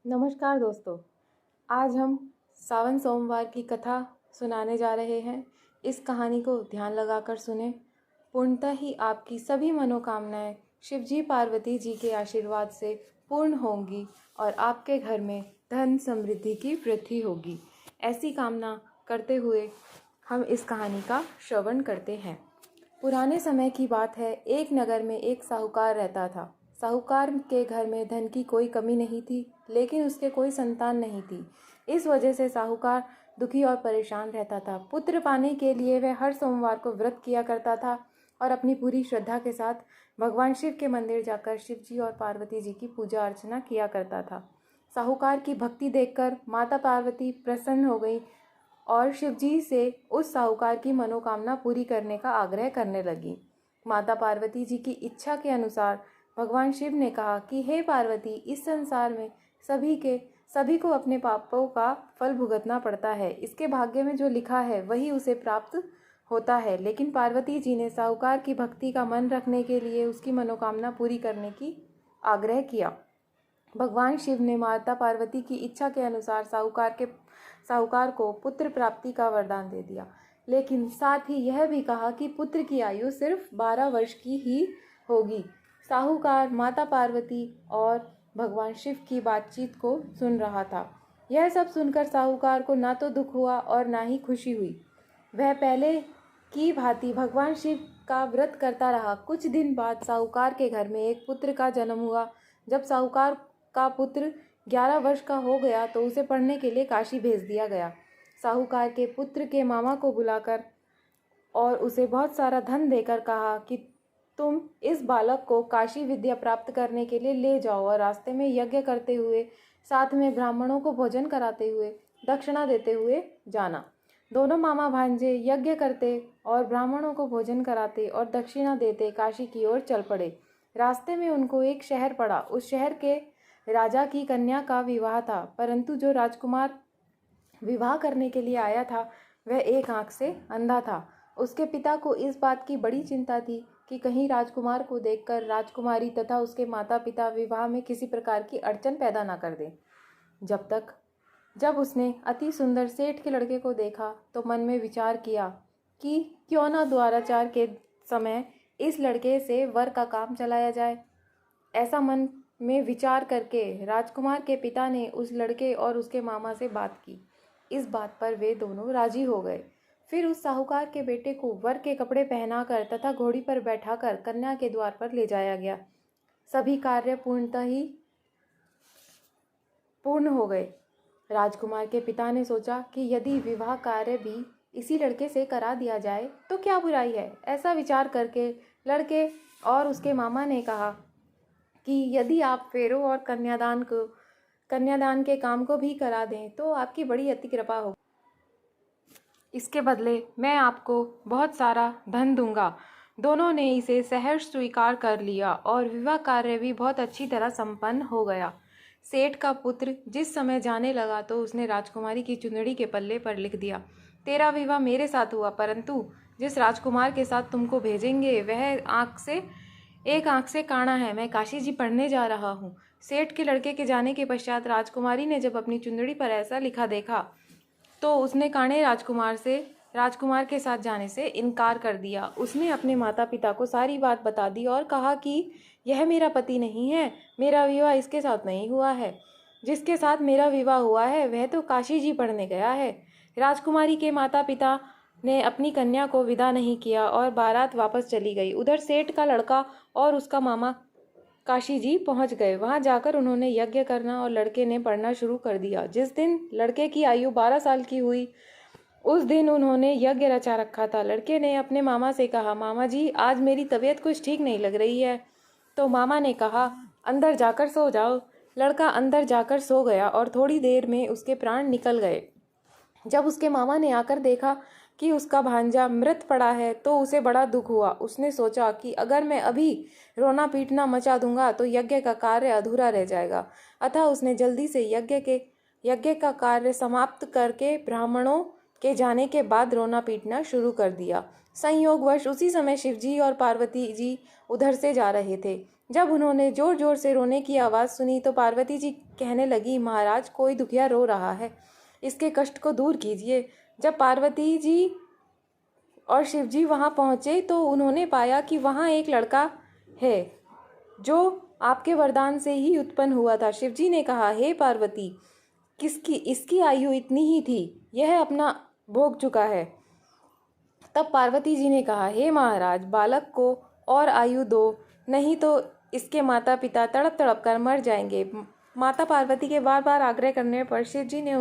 नमस्कार दोस्तों। आज हम सावन सोमवार की कथा सुनाने जा रहे हैं। इस कहानी को ध्यान लगाकर सुने। पूर्णतः ही आपकी सभी मनोकामनाएं शिवजी पार्वती जी के आशीर्वाद से पूर्ण होंगी और आपके घर में धन समृद्धि की वृद्धि होगी। ऐसी कामना करते हुए हम इस कहानी का श्रवण करते हैं। पुराने समय की बात है। एक नगर में एक साहूकार रहता था। साहूकार के घर में धन की कोई कमी नहीं थी, लेकिन उसके कोई संतान नहीं थी। इस वजह से साहूकार दुखी और परेशान रहता था। पुत्र पाने के लिए वह हर सोमवार को व्रत किया करता था और अपनी पूरी श्रद्धा के साथ भगवान शिव के मंदिर जाकर शिव जी और पार्वती जी की पूजा अर्चना किया करता था। साहूकार की भक्ति देखकर माता पार्वती प्रसन्न हो गई और शिवजी से उस साहूकार की मनोकामना पूरी करने का आग्रह करने लगी। माता पार्वती जी की इच्छा के अनुसार भगवान शिव ने कहा कि हे पार्वती, इस संसार में सभी को अपने पापों का फल भुगतना पड़ता है। इसके भाग्य में जो लिखा है वही उसे प्राप्त होता है। लेकिन पार्वती जी ने साहूकार की भक्ति का मन रखने के लिए उसकी मनोकामना पूरी करने की आग्रह किया। भगवान शिव ने माता पार्वती की इच्छा के अनुसार साहूकार को पुत्र प्राप्ति का वरदान दे दिया, लेकिन साथ ही यह भी कहा कि पुत्र की आयु सिर्फ 12 वर्ष की ही होगी। साहूकार माता पार्वती और भगवान शिव की बातचीत को सुन रहा था। यह सब सुनकर साहूकार को ना तो दुख हुआ और ना ही खुशी हुई। वह पहले की भांति भगवान शिव का व्रत करता रहा। कुछ दिन बाद साहूकार के घर में एक पुत्र का जन्म हुआ। जब साहूकार का पुत्र 11 वर्ष का हो गया तो उसे पढ़ने के लिए काशी भेज दिया गया। साहूकार के पुत्र के मामा को बुलाकर और उसे बहुत सारा धन देकर कहा कि तुम इस बालक को काशी विद्या प्राप्त करने के लिए ले जाओ और रास्ते में यज्ञ करते हुए, साथ में ब्राह्मणों को भोजन कराते हुए, दक्षिणा देते हुए जाना। दोनों मामा भांजे यज्ञ करते और ब्राह्मणों को भोजन कराते और दक्षिणा देते काशी की ओर चल पड़े। रास्ते में उनको एक शहर पड़ा। उस शहर के राजा की कन्या का विवाह था, परंतु जो राजकुमार विवाह करने के लिए आया था वह एक आंख से अंधा था। उसके पिता को इस बात की बड़ी चिंता थी कि कहीं राजकुमार को देखकर राजकुमारी तथा उसके माता पिता विवाह में किसी प्रकार की अड़चन पैदा ना कर दें। जब उसने अति सुंदर सेठ के लड़के को देखा तो मन में विचार किया कि क्यों ना द्वाराचार के समय इस लड़के से वर का काम चलाया जाए। ऐसा मन में विचार करके राजकुमार के पिता ने उस लड़के और उसके मामा से बात की। इस बात पर वे दोनों राजी हो गए। फिर उस साहूकार के बेटे को वर के कपड़े पहनाकर तथा घोड़ी पर बैठाकर कन्या के द्वार पर ले जाया गया। सभी कार्य पूर्णतः ही पूर्ण हो गए। राजकुमार के पिता ने सोचा कि यदि विवाह कार्य भी इसी लड़के से करा दिया जाए तो क्या बुराई है। ऐसा विचार करके लड़के और उसके मामा ने कहा कि यदि आप फेरों और कन्यादान के काम को भी करा दें तो आपकी बड़ी अति कृपा हो। इसके बदले मैं आपको बहुत सारा धन दूंगा। दोनों ने इसे सहर्ष स्वीकार कर लिया और विवाह कार्य भी बहुत अच्छी तरह संपन्न हो गया। सेठ का पुत्र जिस समय जाने लगा तो उसने राजकुमारी की चुंदड़ी के पल्ले पर लिख दिया, तेरा विवाह मेरे साथ हुआ, परंतु जिस राजकुमार के साथ तुमको भेजेंगे वह एक आंख से काना है। मैं काशी जी पढ़ने जा रहा हूँ। सेठ के लड़के के जाने के पश्चात राजकुमारी ने जब अपनी चुंदड़ी पर ऐसा लिखा देखा तो उसने काणे राजकुमार के साथ जाने से इनकार कर दिया। उसने अपने माता पिता को सारी बात बता दी और कहा कि यह मेरा पति नहीं है, मेरा विवाह इसके साथ नहीं हुआ है। जिसके साथ मेरा विवाह हुआ है वह तो काशी जी पढ़ने गया है। राजकुमारी के माता पिता ने अपनी कन्या को विदा नहीं किया और बारात वापस चली गई। उधर सेठ का लड़का और उसका मामा काशी जी पहुंच गए। वहां जाकर उन्होंने यज्ञ करना और लड़के ने पढ़ना शुरू कर दिया। जिस दिन लड़के की आयु 12 साल की हुई उस दिन उन्होंने यज्ञ रचा रखा था। लड़के ने अपने मामा से कहा, मामा जी आज मेरी तबीयत कुछ ठीक नहीं लग रही है। तो मामा ने कहा, अंदर जाकर सो जाओ। लड़का अंदर जाकर सो गया और थोड़ी देर में उसके प्राण निकल गए। जब उसके मामा ने आकर देखा कि उसका भांजा मृत पड़ा है तो उसे बड़ा दुख हुआ। उसने सोचा कि अगर मैं अभी रोना पीटना मचा दूंगा तो यज्ञ का कार्य अधूरा रह जाएगा। अतः उसने जल्दी से यज्ञ का कार्य समाप्त करके ब्राह्मणों के जाने के बाद रोना पीटना शुरू कर दिया। संयोगवश उसी समय शिवजी और पार्वती जी उधर से जा रहे थे। जब उन्होंने जोर जोर से रोने की आवाज़ सुनी तो पार्वती जी कहने लगी, महाराज कोई दुखिया रो रहा है, इसके कष्ट को दूर कीजिए। जब पार्वती जी और शिव जी वहाँ पहुँचे तो उन्होंने पाया कि वहाँ एक लड़का है जो आपके वरदान से ही उत्पन्न हुआ था। शिव जी ने कहा, हे पार्वती, इसकी आयु इतनी ही थी, यह अपना भोग चुका है। तब पार्वती जी ने कहा, हे महाराज, बालक को और आयु दो, नहीं तो इसके माता पिता तड़प तड़प कर मर जाएंगे। माता पार्वती के बार बार आग्रह करने पर शिव जी ने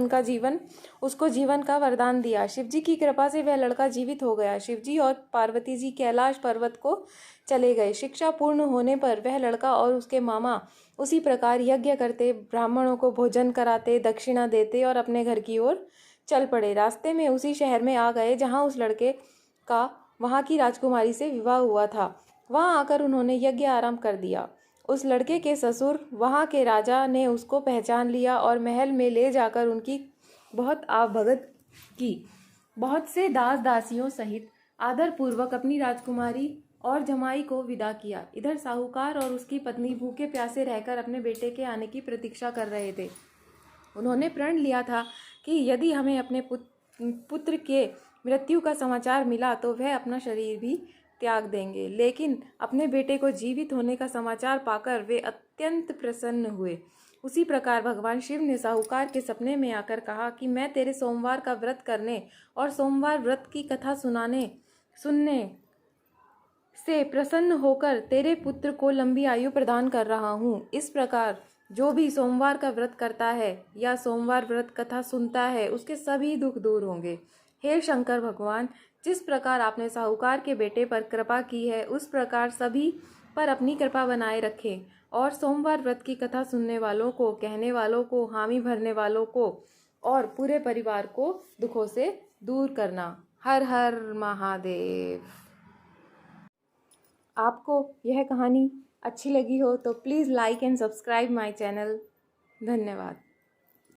उसको जीवन का वरदान दिया। शिव जी की कृपा से वह लड़का जीवित हो गया। शिव जी और पार्वती जी कैलाश पर्वत को चले गए। शिक्षा पूर्ण होने पर वह लड़का और उसके मामा उसी प्रकार यज्ञ करते, ब्राह्मणों को भोजन कराते, दक्षिणा देते और अपने घर की ओर चल पड़े। रास्ते में उसी शहर में आ गए जहाँ उस लड़के का वहाँ की राजकुमारी से विवाह हुआ था। वहाँ आकर उन्होंने यज्ञ आरंभ कर दिया। उस लड़के के ससुर वहाँ के राजा ने उसको पहचान लिया और महल में ले जाकर उनकी बहुत आवभगत की। बहुत से दास दासियों सहित आदर पूर्वक अपनी राजकुमारी और जमाई को विदा किया। इधर साहूकार और उसकी पत्नी भूखे प्यासे रहकर अपने बेटे के आने की प्रतीक्षा कर रहे थे। उन्होंने प्रण लिया था कि यदि हमें अपने पुत्र के मृत्यु का समाचार मिला तो वह अपना शरीर भी त्याग देंगे, लेकिन अपने बेटे को जीवित होने का समाचार पाकर वे अत्यंत प्रसन्न हुए। उसी प्रकार भगवान शिव ने साहूकार के सपने में आकर कहा कि मैं तेरे सोमवार का व्रत करने और सोमवार व्रत की कथा सुनने से प्रसन्न होकर तेरे पुत्र को लंबी आयु प्रदान कर रहा हूँ। इस प्रकार जो भी सोमवार का व्रत करता है या सोमवार व्रत कथा सुनता है, उसके सभी दुख दूर होंगे। हे शंकर भगवान, जिस प्रकार आपने साहूकार के बेटे पर कृपा की है, उस प्रकार सभी पर अपनी कृपा बनाए रखें और सोमवार व्रत की कथा सुनने वालों को, कहने वालों को, हामी भरने वालों को और पूरे परिवार को दुखों से दूर करना। हर हर महादेव। आपको यह कहानी अच्छी लगी हो तो please like and subscribe my channel. धन्यवाद।